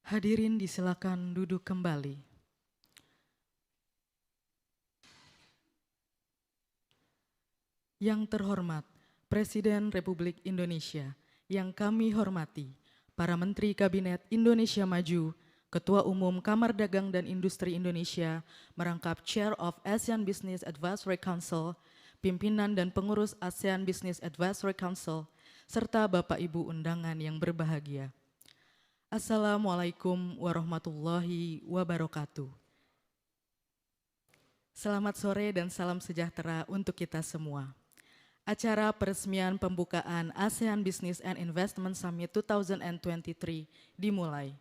Hadirin disilakan duduk kembali. Yang terhormat Presiden Republik Indonesia, yang kami hormati para Menteri Kabinet Indonesia Maju, Ketua Umum Kamar Dagang dan Industri Indonesia, merangkap Chair of ASEAN Business Advisory Council, pimpinan dan pengurus ASEAN Business Advisory Council, serta Bapak Ibu undangan yang berbahagia. Assalamualaikum warahmatullahi wabarakatuh. Selamat sore dan salam sejahtera untuk kita semua. Acara peresmian pembukaan ASEAN Business and Investment Summit 2023 dimulai.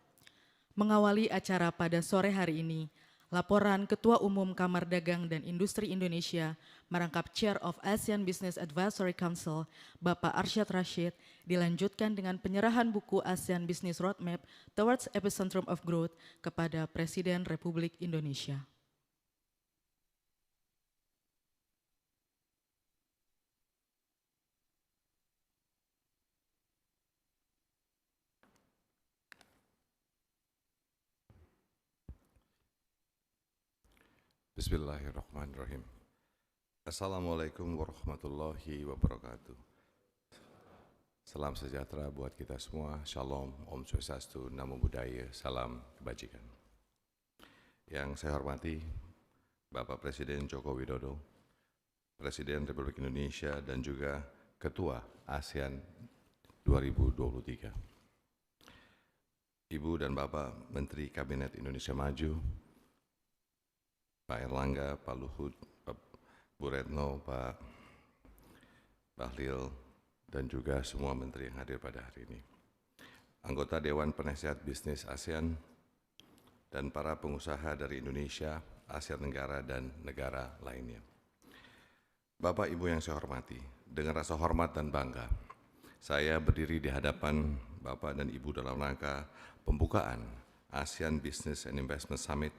Mengawali acara pada sore hari ini, laporan Ketua Umum Kamar Dagang dan Industri Indonesia merangkap Chair of ASEAN Business Advisory Council, Bapak Arsyad Rashid, dilanjutkan dengan penyerahan buku ASEAN Business Roadmap Towards Epicentrum of Growth kepada Presiden Republik Indonesia. Bismillahirrahmanirrahim. Assalamualaikum warahmatullahi wabarakatuh. Salam sejahtera buat kita semua. Shalom, Om Swastiastu, Namo Buddhaya, salam kebajikan. Yang saya hormati Bapak Presiden Joko Widodo, Presiden Republik Indonesia dan juga Ketua ASEAN 2023. Ibu dan Bapak Menteri Kabinet Indonesia Maju, Pak Erlangga, Pak Luhut, Pak Bu Retno, Pak Bahlil, dan juga semua menteri yang hadir pada hari ini. Anggota Dewan Penasihat Bisnis ASEAN dan para pengusaha dari Indonesia, Asia Tenggara, dan negara lainnya. Bapak Ibu yang saya hormati, dengan rasa hormat dan bangga, saya berdiri di hadapan Bapak dan Ibu dalam rangka pembukaan ASEAN Business and Investment Summit,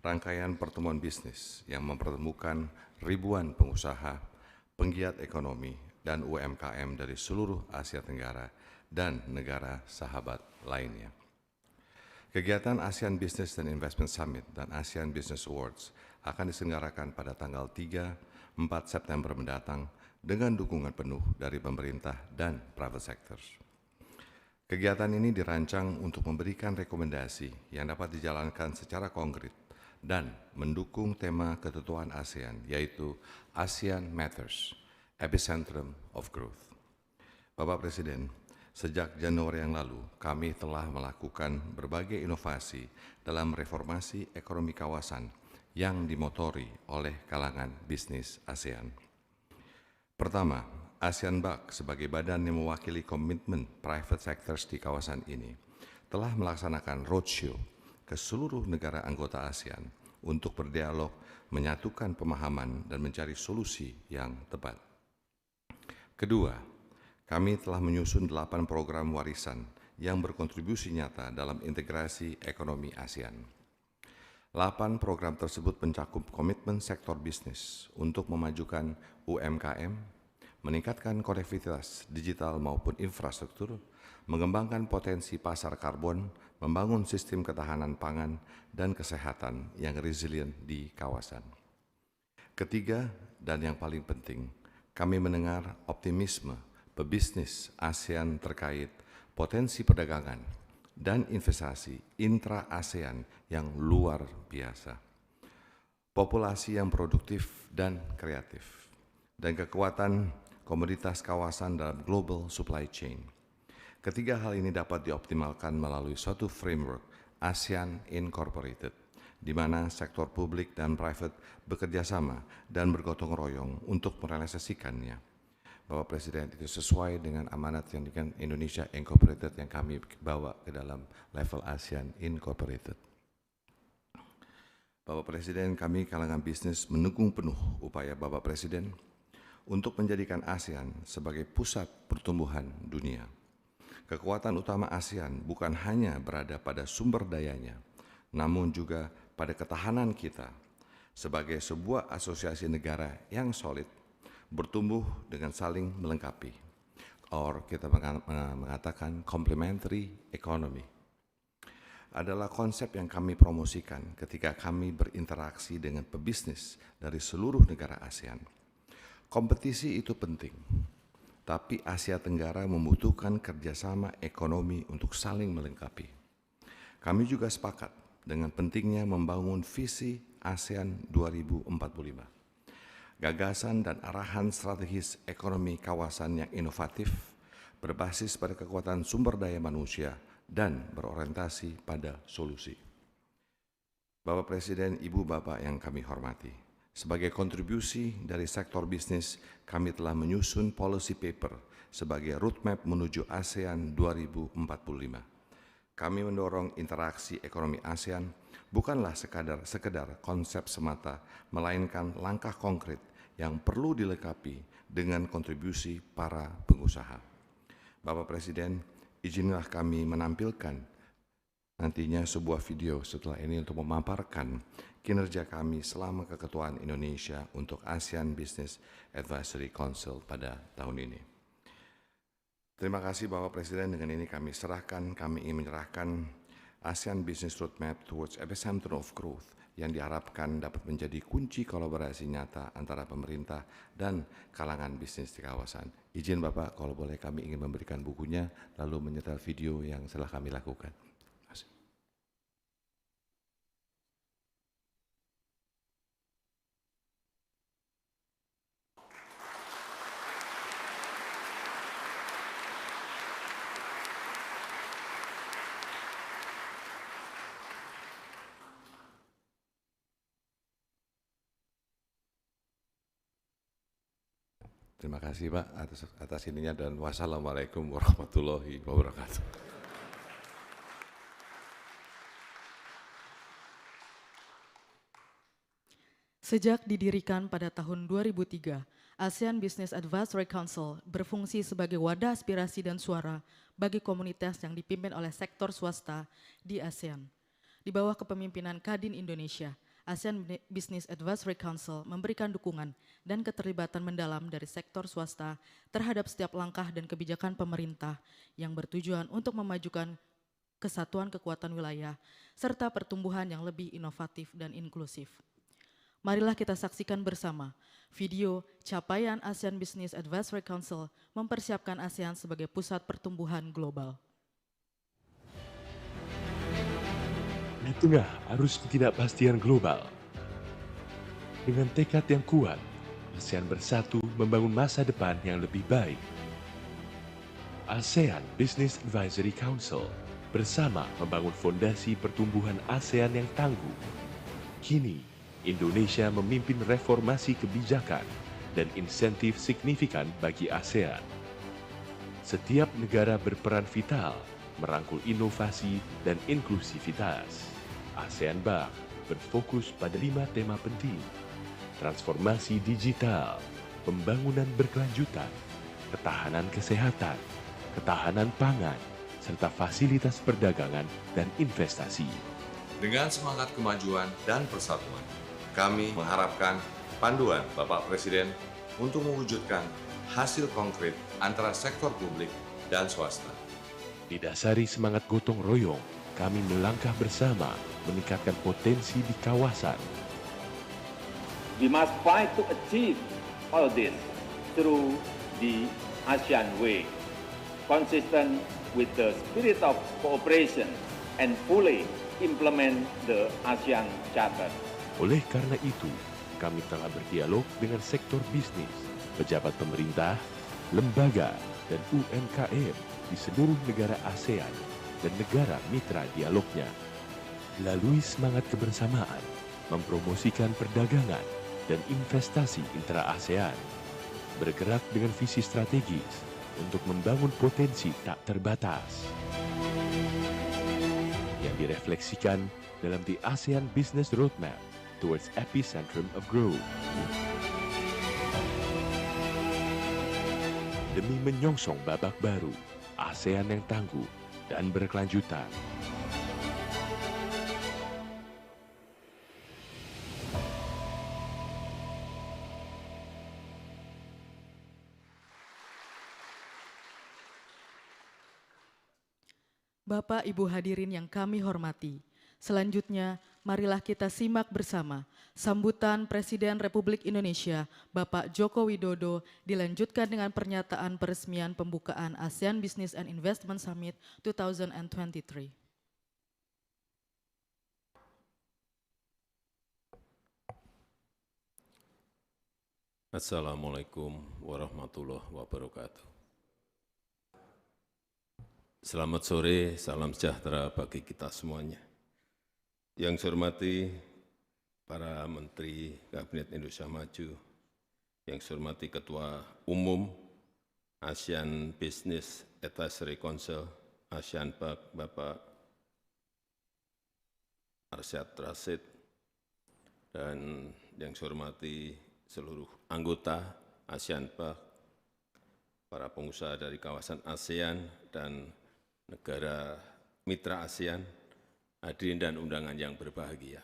rangkaian pertemuan bisnis yang mempertemukan ribuan pengusaha, penggiat ekonomi, dan UMKM dari seluruh Asia Tenggara dan negara sahabat lainnya. Kegiatan ASEAN Business and Investment Summit dan ASEAN Business Awards akan diselenggarakan pada tanggal 3-4 September mendatang dengan dukungan penuh dari pemerintah dan private sector. Kegiatan ini dirancang untuk memberikan rekomendasi yang dapat dijalankan secara konkret dan mendukung tema ketentuan ASEAN, yaitu ASEAN Matters, Epicentrum of Growth. Bapak Presiden, sejak Januari yang lalu, kami telah melakukan berbagai inovasi dalam reformasi ekonomi kawasan yang dimotori oleh kalangan bisnis ASEAN. Pertama, ASEAN BUC sebagai badan yang mewakili komitmen private sectors di kawasan ini telah melaksanakan roadshow ke seluruh negara anggota ASEAN untuk berdialog, menyatukan pemahaman, dan mencari solusi yang tepat. Kedua, kami telah menyusun 8 program warisan yang berkontribusi nyata dalam integrasi ekonomi ASEAN. 8 program tersebut mencakup komitmen sektor bisnis untuk memajukan UMKM, meningkatkan konektivitas digital maupun infrastruktur, mengembangkan potensi pasar karbon, membangun sistem ketahanan pangan dan kesehatan yang resilient di kawasan. Ketiga, dan yang paling penting, kami mendengar optimisme pebisnis ASEAN terkait potensi perdagangan dan investasi intra-ASEAN yang luar biasa, populasi yang produktif dan kreatif, dan kekuatan komoditas kawasan dalam global supply chain. Ketiga hal ini dapat dioptimalkan melalui suatu framework ASEAN Incorporated, di mana sektor publik dan private bekerja sama dan bergotong royong untuk merealisasikannya. Bapak Presiden, itu sesuai dengan amanat yang dengan Indonesia Incorporated yang kami bawa ke dalam level ASEAN Incorporated. Bapak Presiden, kami kalangan bisnis mendukung penuh upaya Bapak Presiden untuk menjadikan ASEAN sebagai pusat pertumbuhan dunia. Kekuatan utama ASEAN bukan hanya berada pada sumber dayanya, namun juga pada ketahanan kita sebagai sebuah asosiasi negara yang solid, bertumbuh dengan saling melengkapi, or kita mengatakan complementary economy. adalah konsep yang kami promosikan ketika kami berinteraksi dengan pebisnis dari seluruh negara ASEAN. Kompetisi itu penting, tapi Asia Tenggara membutuhkan kerjasama ekonomi untuk saling melengkapi. Kami juga sepakat dengan pentingnya membangun visi ASEAN 2045. Gagasan dan arahan strategis ekonomi kawasan yang inovatif, berbasis pada kekuatan sumber daya manusia, dan berorientasi pada solusi. Bapak Presiden, Ibu Bapak yang kami hormati, sebagai kontribusi dari sektor bisnis, kami telah menyusun policy paper sebagai roadmap menuju ASEAN 2045. Kami mendorong interaksi ekonomi ASEAN bukanlah sekedar konsep semata, melainkan langkah konkret yang perlu dilengkapi dengan kontribusi para pengusaha. Bapak Presiden, izinlah kami menampilkan nantinya sebuah video setelah ini untuk memaparkan kinerja kami selama keketuaan Indonesia untuk ASEAN Business Advisory Council pada tahun ini. Terima kasih Bapak Presiden, dengan ini kami ingin menyerahkan ASEAN Business Roadmap towards Epicenter of Growth yang diharapkan dapat menjadi kunci kolaborasi nyata antara pemerintah dan kalangan bisnis di kawasan. Izin Bapak, kalau boleh kami ingin memberikan bukunya, lalu menyetel video yang telah kami lakukan. Terima kasih Pak atas ininya, dan wassalamualaikum warahmatullahi wabarakatuh. Sejak didirikan pada tahun 2003, ASEAN Business Advisory Council berfungsi sebagai wadah aspirasi dan suara bagi komunitas yang dipimpin oleh sektor swasta di ASEAN. Di bawah kepemimpinan Kadin Indonesia, ASEAN Business Advisory Council memberikan dukungan dan keterlibatan mendalam dari sektor swasta terhadap setiap langkah dan kebijakan pemerintah yang bertujuan untuk memajukan kesatuan kekuatan wilayah serta pertumbuhan yang lebih inovatif dan inklusif. Marilah kita saksikan bersama video capaian ASEAN Business Advisory Council mempersiapkan ASEAN sebagai pusat pertumbuhan global. Di tengah arus ketidakpastian global, dengan tekad yang kuat, ASEAN bersatu membangun masa depan yang lebih baik. ASEAN Business Advisory Council bersama membangun fondasi pertumbuhan ASEAN yang tangguh. Kini, Indonesia memimpin reformasi kebijakan dan insentif signifikan bagi ASEAN. Setiap negara berperan vital merangkul inovasi dan inklusivitas. ASEAN Bank berfokus pada 5 tema penting: transformasi digital, pembangunan berkelanjutan, ketahanan kesehatan, ketahanan pangan, serta fasilitas perdagangan dan investasi. Dengan semangat kemajuan dan persatuan, kami mengharapkan panduan Bapak Presiden untuk mewujudkan hasil konkret antara sektor publik dan swasta. Didasari semangat gotong royong, kami melangkah bersama meningkatkan potensi di kawasan. We must fight to achieve all this through the ASEAN way, consistent with the spirit of cooperation and fully implement the ASEAN Charter. Oleh karena itu, kami telah berdialog dengan sektor bisnis, pejabat pemerintah, lembaga, dan UMKM di seluruh negara ASEAN dan negara mitra dialognya. Melalui semangat kebersamaan, mempromosikan perdagangan dan investasi intra-ASEAN, bergerak dengan visi strategis untuk membangun potensi tak terbatas yang direfleksikan dalam The ASEAN Business Roadmap towards Epicentrum of Growth. Demi menyongsong babak baru, ASEAN yang tangguh dan berkelanjutan. Bapak, Ibu hadirin yang kami hormati, selanjutnya marilah kita simak bersama sambutan Presiden Republik Indonesia Bapak Joko Widodo dilanjutkan dengan pernyataan peresmian pembukaan ASEAN Business and Investment Summit 2023. Assalamualaikum warahmatullahi wabarakatuh. Selamat sore, salam sejahtera bagi kita semuanya. Yang saya hormati para Menteri Kabinet Indonesia Maju, yang saya hormati Ketua Umum ASEAN Business Advisory Council, ASEAN PAC, Bapak Arsyad Rashid, dan yang saya hormati seluruh anggota ASEAN PAC, para pengusaha dari kawasan ASEAN dan negara mitra ASEAN, hadirin dan undangan yang berbahagia.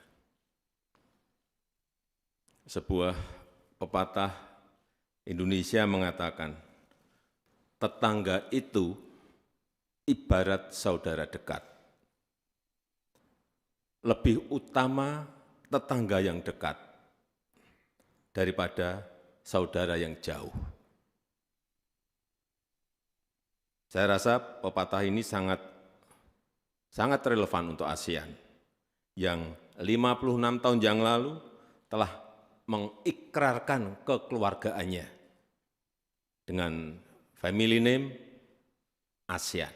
Sebuah pepatah Indonesia mengatakan, tetangga itu ibarat saudara dekat. Lebih utama tetangga yang dekat daripada saudara yang jauh. Saya rasa pepatah ini sangat relevan untuk ASEAN yang 56 tahun yang lalu telah mengikrarkan kekeluargaannya dengan family name ASEAN.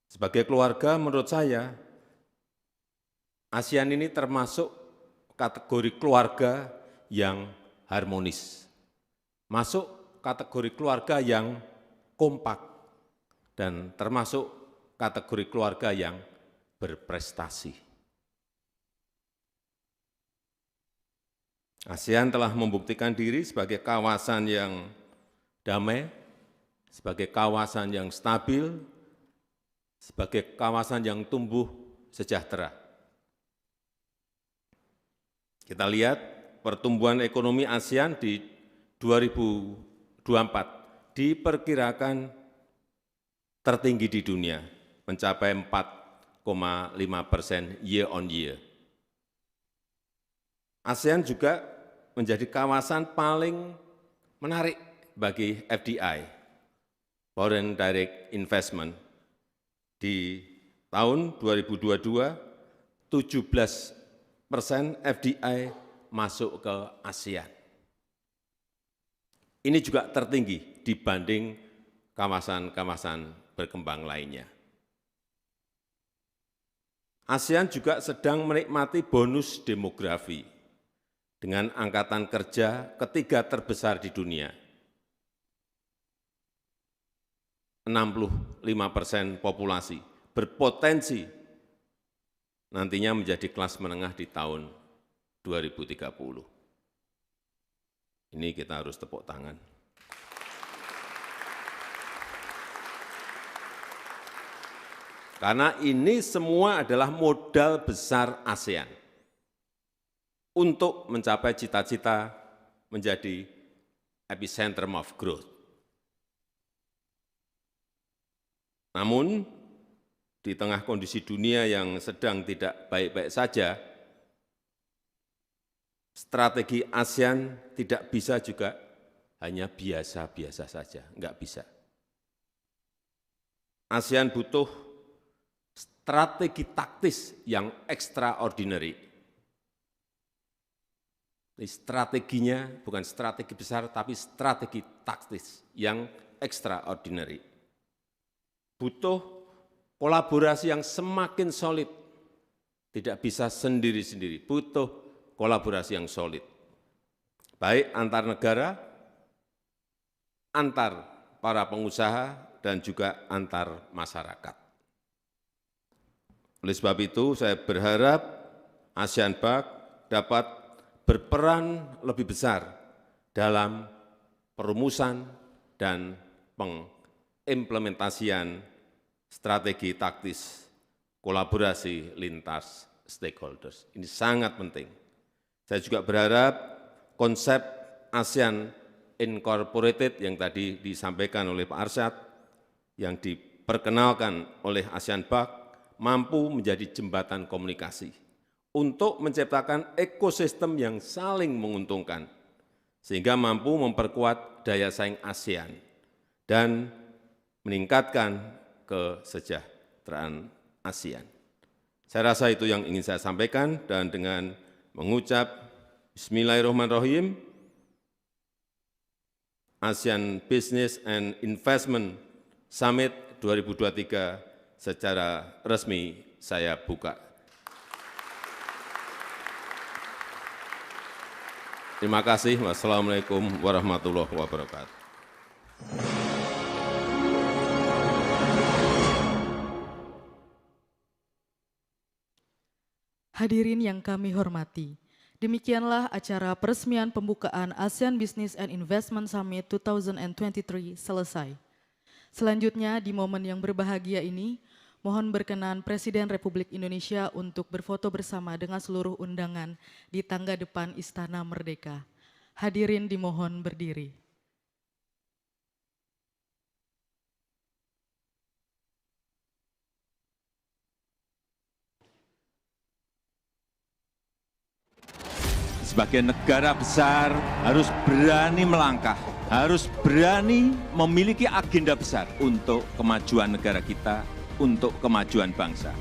Sebagai keluarga, menurut saya, ASEAN ini termasuk kategori keluarga yang harmonis, masuk kategori keluarga yang kompak, dan termasuk kategori keluarga yang berprestasi. ASEAN telah membuktikan diri sebagai kawasan yang damai, sebagai kawasan yang stabil, sebagai kawasan yang tumbuh sejahtera. Kita lihat pertumbuhan ekonomi ASEAN di 2024 diperkirakan tertinggi di dunia, mencapai 4,5% year on year. ASEAN juga menjadi kawasan paling menarik bagi FDI, Foreign Direct Investment. Di tahun 2022, 17% FDI masuk ke ASEAN. Ini juga tertinggi dibanding kawasan-kawasan berkembang lainnya. ASEAN juga sedang menikmati bonus demografi dengan angkatan kerja ketiga terbesar di dunia. 65% populasi berpotensi nantinya menjadi kelas menengah di tahun 2030. Ini kita harus tepuk tangan. Karena ini semua adalah modal besar ASEAN untuk mencapai cita-cita menjadi epicentrum of growth. Namun, di tengah kondisi dunia yang sedang tidak baik-baik saja, strategi ASEAN tidak bisa juga hanya biasa-biasa saja, enggak bisa. ASEAN butuh strategi taktis yang extraordinary. Ini strateginya bukan strategi besar, tapi strategi taktis yang extraordinary. Butuh kolaborasi yang semakin solid, tidak bisa sendiri-sendiri, butuh kolaborasi yang solid. Baik antar negara, antar para pengusaha, dan juga antar masyarakat. Oleh sebab itu, saya berharap ASEAN PAC dapat berperan lebih besar dalam perumusan dan pengimplementasian strategi taktis kolaborasi lintas stakeholders. Ini sangat penting. Saya juga berharap konsep ASEAN Incorporated yang tadi disampaikan oleh Pak Arsyad, yang diperkenalkan oleh ASEAN Buck mampu menjadi jembatan komunikasi untuk menciptakan ekosistem yang saling menguntungkan, sehingga mampu memperkuat daya saing ASEAN dan meningkatkan kesejahteraan ASEAN. Saya rasa itu yang ingin saya sampaikan, dan dengan mengucap Bismillahirrahmanirrahim, ASEAN Business and Investment Summit 2023 secara resmi saya buka. Terima kasih. Wassalamualaikum warahmatullahi wabarakatuh. Hadirin yang kami hormati, demikianlah acara peresmian pembukaan ASEAN Business and Investment Summit 2023 selesai. Selanjutnya, di momen yang berbahagia ini, mohon berkenan Presiden Republik Indonesia untuk berfoto bersama dengan seluruh undangan di tangga depan Istana Merdeka. Hadirin dimohon berdiri. Sebagai negara besar harus berani melangkah, harus berani memiliki agenda besar untuk kemajuan negara kita, untuk kemajuan bangsa.